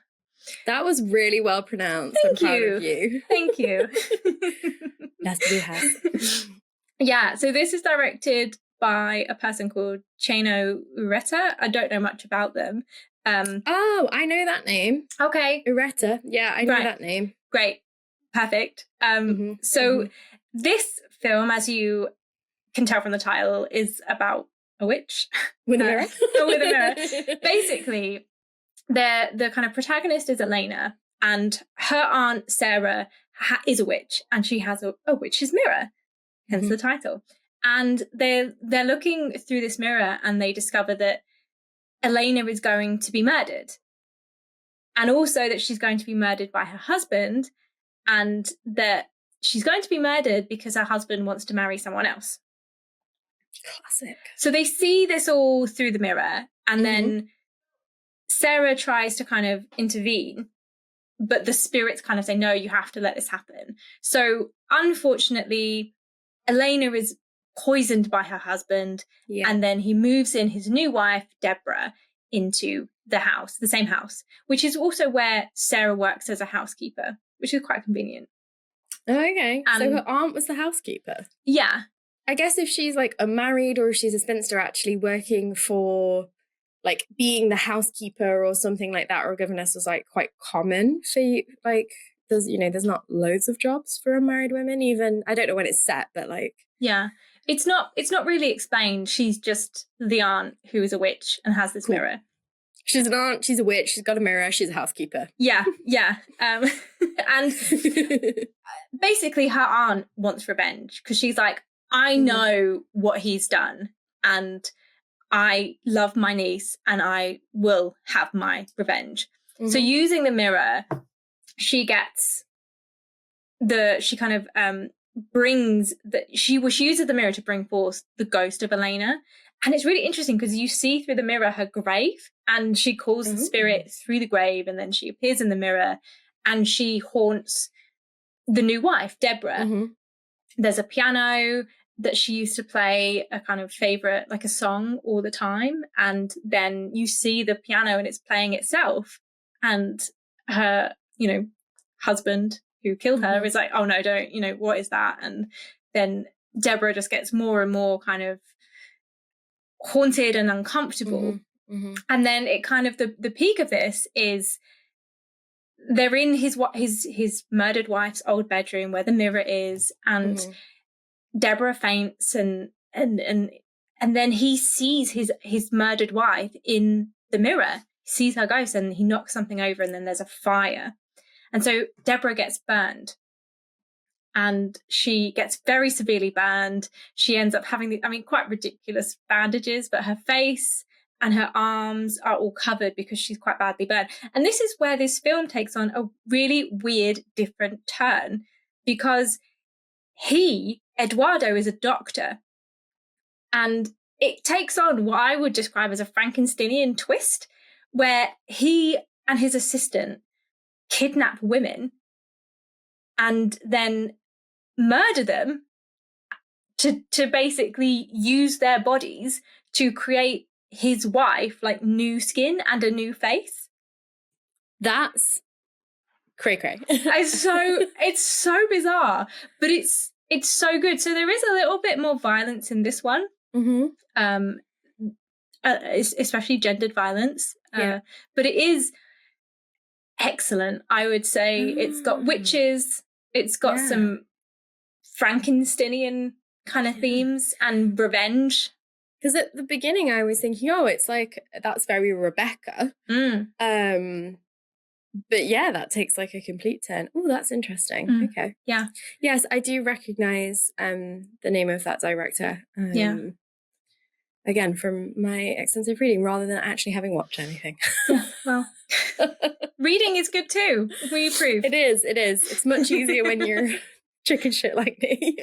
That was really well pronounced. I'm proud of you. Thank you. Las Brujas. Yeah, so this is directed by a person called Chano Ureta. I don't know much about them. Oh, I know that name. Okay. Ureta. Yeah, I know that name. Great. Perfect. So this film, as you can tell from the title, is about a witch. With a mirror. With a mirror. Basically, the kind of protagonist is Elena, and her aunt Sarah is a witch, and she has a witch's mirror, hence the title. And they're looking through this mirror, and they discover that Elena is going to be murdered, and also that she's going to be murdered by her husband, and that she's going to be murdered because her husband wants to marry someone else. Classic. So they see this all through the mirror, and then Sarah tries to kind of intervene, but the spirits kind of say, no, you have to let this happen. So unfortunately, Elena is poisoned by her husband, and then he moves in his new wife, Deborah, into the house, the same house, which is also where Sarah works as a housekeeper, which is quite convenient. Oh, okay. So her aunt was the housekeeper? Yeah. I guess if she's like unmarried or if she's a spinster actually working for like being the housekeeper or something like that, or a governess was like quite common for like there's not loads of jobs for unmarried women, even. I don't know when it's set, but like it's not really explained. She's just the aunt who is a witch and has this mirror. She's an aunt, she's a witch, she's got a mirror, she's a housekeeper. Yeah. And basically her aunt wants revenge because she's like, I know what he's done and I love my niece and I will have my revenge. So using the mirror, she uses the mirror to bring forth the ghost of Elena. And it's really interesting because you see through the mirror her grave, and she calls the spirit through the grave, and then she appears in the mirror and she haunts the new wife, Deborah. There's a piano that she used to play a kind of favorite, like a song all the time. And then you see the piano and it's playing itself. And her, husband who killed her is like, oh no, don't, what is that? And then Deborah just gets more and more kind of haunted and uncomfortable. And then it kind of, the peak of this is they're in his murdered wife's old bedroom where the mirror is, and Deborah faints and then he sees his murdered wife in the mirror, sees her ghost, and he knocks something over, and then there's a fire. And so Deborah gets burned, and she gets very severely burned. She ends up having quite ridiculous bandages, but her face and her arms are all covered because she's quite badly burned. And this is where this film takes on a really weird, different turn, because Eduardo, is a doctor, and it takes on what I would describe as a Frankensteinian twist, where he and his assistant kidnap women and then murder them to basically use their bodies to create his wife like new skin and a new face. That's cray-cray. It's so bizarre, but it's so good. So there is a little bit more violence in this one, especially gendered violence. But it is excellent, I would say. It's got witches, it's got some Frankensteinian kind of themes and revenge. Because at the beginning I was thinking, it's like, that's very Rebecca. But yeah, that takes like a complete turn. Oh, that's interesting. Okay. Yeah. Yes, I do recognize the name of that director. Again, from my extensive reading, rather than actually having watched anything. Well, reading is good too. We approve. It is. It's much easier when you're chicken shit like me.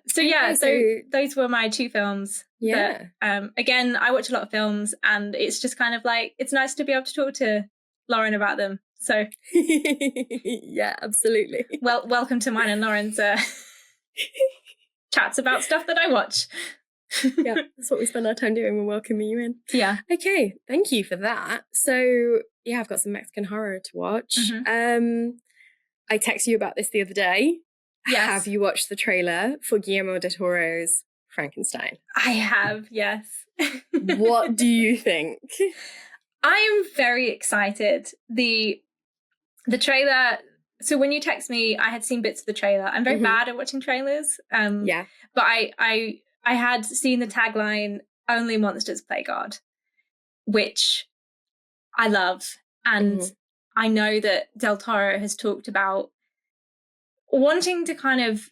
So those were my two films. Yeah. But, again, I watch a lot of films, and it's just kind of like, it's nice to be able to talk to Lauren about them. So yeah, absolutely. Well, welcome to mine and Lauren's chats about stuff that I watch. Yeah, that's what we spend our time doing. We're welcoming you in. Yeah. Okay, thank you for that. So yeah, I've got some Mexican horror to watch. I texted you about this the other day. Yes. Have you watched the trailer for Guillermo del Toro's Frankenstein? I have, yes. What do you think? I am very excited. The trailer, so when you text me, I had seen bits of the trailer. I'm very bad at watching trailers. But I had seen the tagline, "Only Monsters Play God," which I love. And I know that Del Toro has talked about wanting to kind of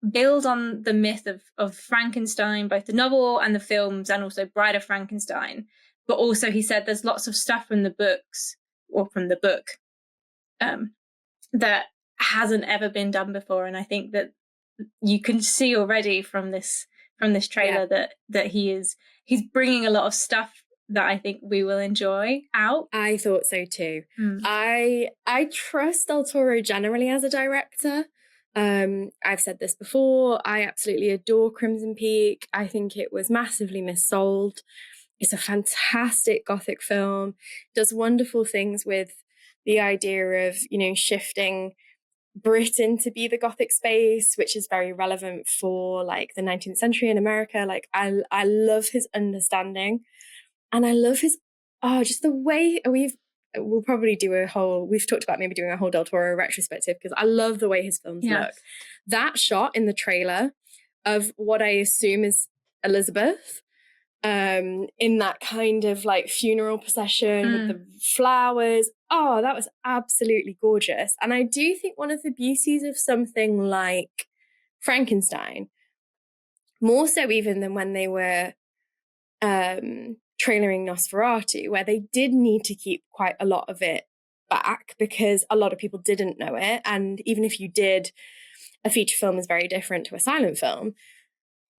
build on the myth of Frankenstein, both the novel and the films, and also Bride of Frankenstein. But also he said there's lots of stuff from the books, or from the book, that hasn't ever been done before. And I think that you can see already from this trailer that he's bringing a lot of stuff that I think we will enjoy out. I thought so too. I trust Del Toro generally as a director. I've said this before. I absolutely adore Crimson Peak. I think it was massively missold. It's a fantastic Gothic film. Does wonderful things with the idea of, you know, shifting Britain to be the Gothic space, which is very relevant for like the 19th century in America. Like I love his understanding, and I love his just the way we'll probably do we've talked about maybe doing a whole Del Toro retrospective, because I love the way his films look. That shot in the trailer of what I assume is Elizabeth in that kind of like funeral procession with the flowers. Oh, that was absolutely gorgeous. And I do think one of the beauties of something like Frankenstein, more so even than when they were trailering Nosferatu, where they did need to keep quite a lot of it back because a lot of people didn't know it. And even if you did, a feature film is very different to a silent film.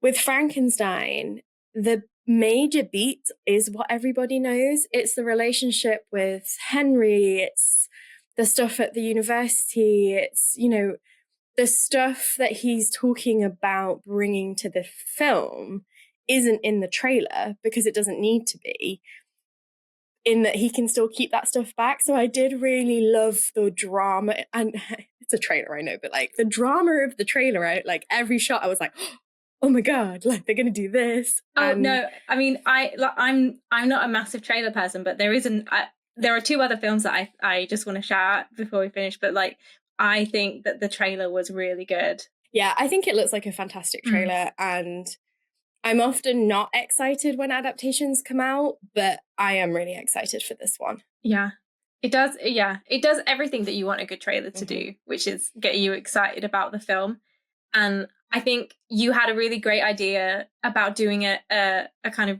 With Frankenstein, the major beat is what everybody knows. It's the relationship with Henry. It's the stuff at the university. It's, you know, the stuff that he's talking about bringing to the film isn't in the trailer because it doesn't need to be, in that he can still keep that stuff back. So I did really love the drama, and it's a trailer, I know, but like the drama of the trailer, like every shot I was like, oh my God, like they're going to do this. No, I mean, I'm not a massive trailer person, but there are two other films that I just want to shout out before we finish, but like, I think that the trailer was really good. Yeah, I think it looks like a fantastic trailer, and I'm often not excited when adaptations come out, but I am really excited for this one. Yeah, it does. Yeah, it does everything that you want a good trailer to do, which is get you excited about the film. And I think you had a really great idea about doing a kind of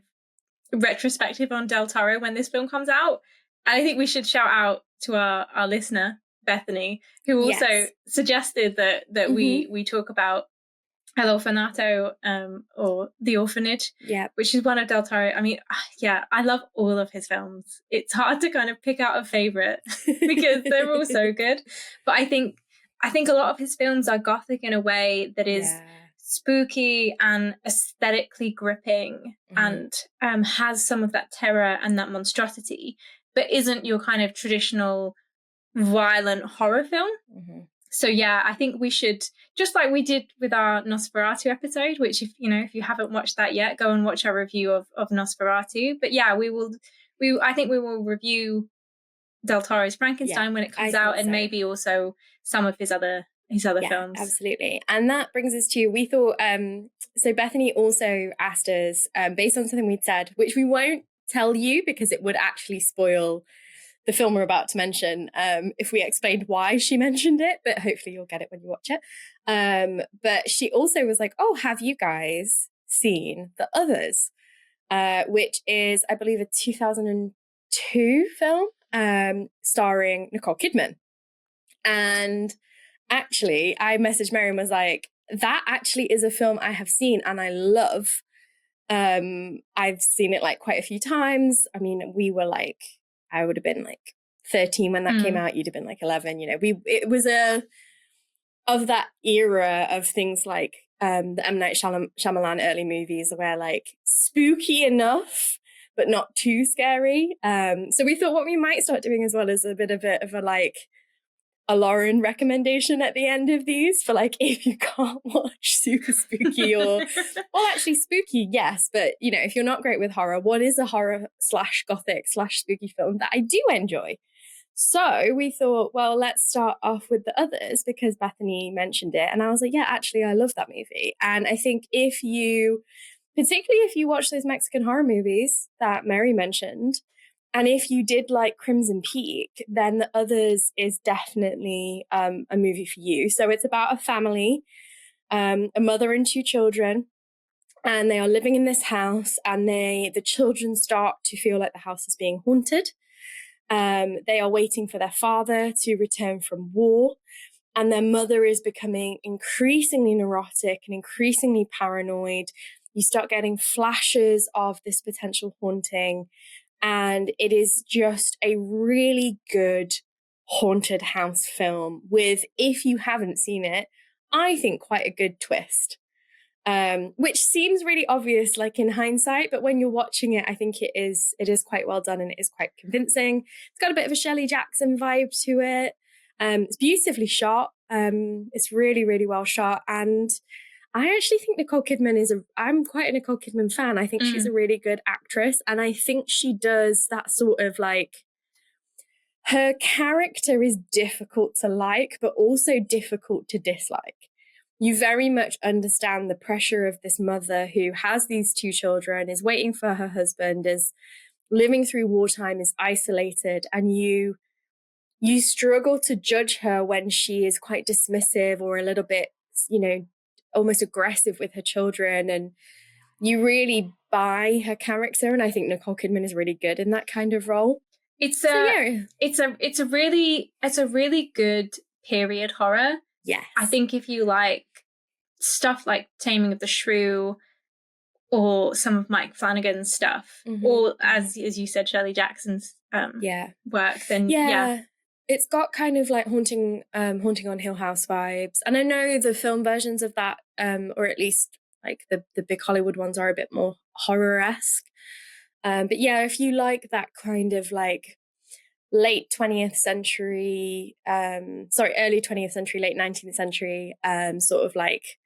retrospective on Del Toro when this film comes out. And I think we should shout out to our listener, Bethany, who also suggested that we talk about El Orfanato, or The Orphanage, which is one of Del Toro. I mean, I love all of his films. It's hard to kind of pick out a favorite because they're all so good. But I think a lot of his films are Gothic in a way that is spooky and aesthetically gripping, and has some of that terror and that monstrosity, but isn't your kind of traditional violent horror film. So yeah, I think we should, just like we did with our Nosferatu episode, which if you haven't watched that yet, go and watch our review of Nosferatu. But yeah, I think we will review Del Toro's Frankenstein when it comes out, and maybe also some of his other films. Absolutely. And that brings us to, we thought, so Bethany also asked us, based on something we'd said, which we won't tell you because it would actually spoil the film we're about to mention, if we explained why she mentioned it, but hopefully you'll get it when you watch it. But she also was like, oh, have you guys seen The Others? Which is, I believe, a 2002 film starring Nicole Kidman. And actually, I messaged Mary and was like, that actually is a film I have seen and I love. I've seen it like quite a few times. I mean, we were like, I would have been like 13 when that came out. You'd have been like 11. It was of that era of things like the M. Night Shyamalan early movies where like spooky enough, but not too scary. So we thought what we might start doing as well is a bit of a like a Lauren recommendation at the end of these for like, if you can't watch super spooky or, well, actually spooky, yes. But, if you're not great with horror, what is a horror / gothic / spooky film that I do enjoy? So we thought, well, let's start off with The Others because Bethany mentioned it. And I was like, yeah, actually, I love that movie. And I think particularly if you watch those Mexican horror movies that Mary mentioned, and if you did like Crimson Peak, then The Others is definitely a movie for you. So it's about a family, a mother and 2 children, and they are living in this house, and the children start to feel like the house is being haunted. They are waiting for their father to return from war. and their mother is becoming increasingly neurotic and increasingly paranoid. You start getting flashes of this potential haunting, and it is just a really good haunted house film with, if you haven't seen it, I think quite a good twist. Which seems really obvious, like in hindsight, but when you're watching it, I think it is quite well done and it is quite convincing. It's got a bit of a Shirley Jackson vibe to it. It's beautifully shot. It's really, really well shot. And I actually think Nicole Kidman I'm quite a Nicole Kidman fan. I think she's a really good actress. And I think she does that sort of like, her character is difficult to like, but also difficult to dislike. You very much understand the pressure of this mother who has these 2 children, is waiting for her husband, is living through wartime, is isolated, and you struggle to judge her when she is quite dismissive or a little bit, almost aggressive with her children, and you really buy her character. And I think Nicole Kidman is really good in that kind of role. It's a really good period horror. Yes. I think if you like stuff like Taming of the Shrew or some of Mike Flanagan's stuff, or as you said, Shirley Jackson's work, then it's got kind of like haunting on Hill House vibes. And I know the film versions of that, or at least like the big Hollywood ones, are a bit more horror-esque. But yeah, if you like that kind of like late 20th century, early 20th century, late 19th century, sort of like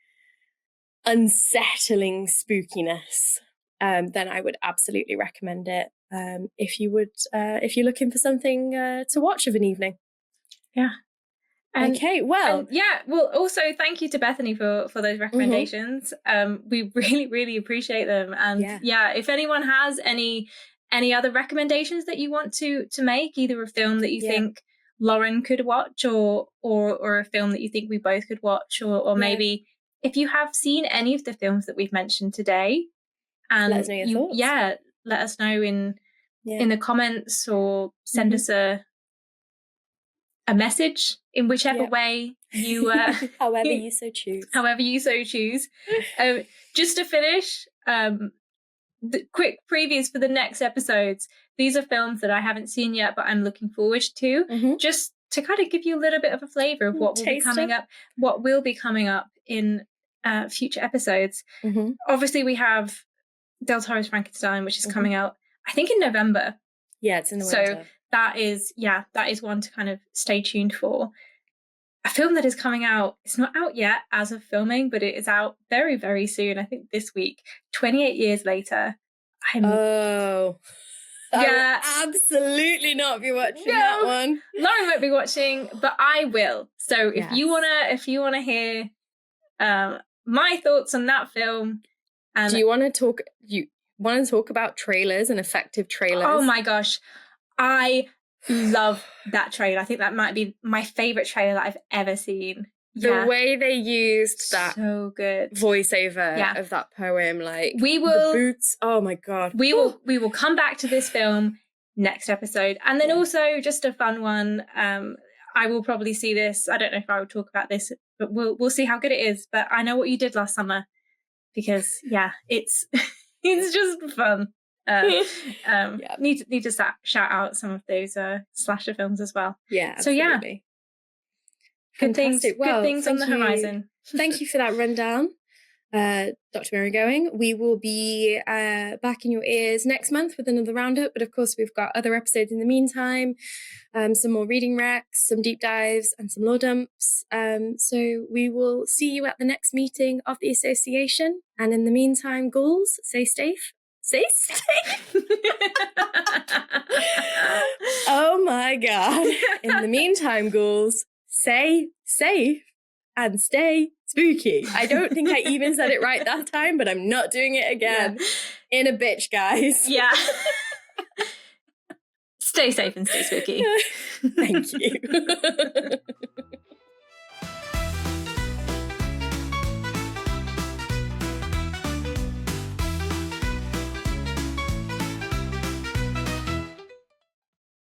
unsettling spookiness, then I would absolutely recommend it. If you're looking for something to watch of an evening. Yeah. Okay, well. Well, also thank you to Bethany for those recommendations. We really, really appreciate them. And if anyone has any other recommendations that you want to make, either a film that you think Lauren could watch or a film that you think we both could watch, or maybe if you have seen any of the films that we've mentioned today, and let us know your thoughts. Let us know in the comments, or send us a message in whichever way you however you so choose. Just to finish, the quick previews for the next episodes. These are films that I haven't seen yet, but I'm looking forward to, just to kind of give you a little bit of a flavor of what will be coming up in future episodes. Obviously, we have Del Toro's Frankenstein, which is coming out, I think, in November. Yeah, it's in the winter. So that is one to kind of stay tuned for. A film that is coming out, it's not out yet as of filming, but it is out very, very soon. I think this week, 28 Years Later. I will absolutely not be watching that one. Lauren won't be watching, but I will. So if you wanna hear my thoughts on that film, and do you want to talk about trailers and effective trailers? Oh my gosh, I love that trailer. I think that might be my favorite trailer that I've ever seen. The way they used that so good voiceover of that poem, like we will the boots. Oh my god, we will come back to this film next episode, and then also just a fun one. I will probably see this. I don't know if I will talk about this, but we'll see how good it is. But I Know What You Did Last Summer, because it's it's just fun. Need to shout out some of those slasher films as well. Yeah, absolutely. So good things on the horizon. Thank you for that rundown, Dr. Mary Going. We will be back in your ears next month with another roundup, but of course we've got other episodes in the meantime, some more reading recs, some deep dives, and some lore dumps. So we will see you at the next meeting of the association, and in the meantime, ghouls, stay safe. Stay safe. Oh my god. In the meantime, ghouls, stay safe and stay spooky. I don't think I even said it right that time, but I'm not doing it again. In a bitch, guys. Yeah. Stay safe and stay spooky. Thank you.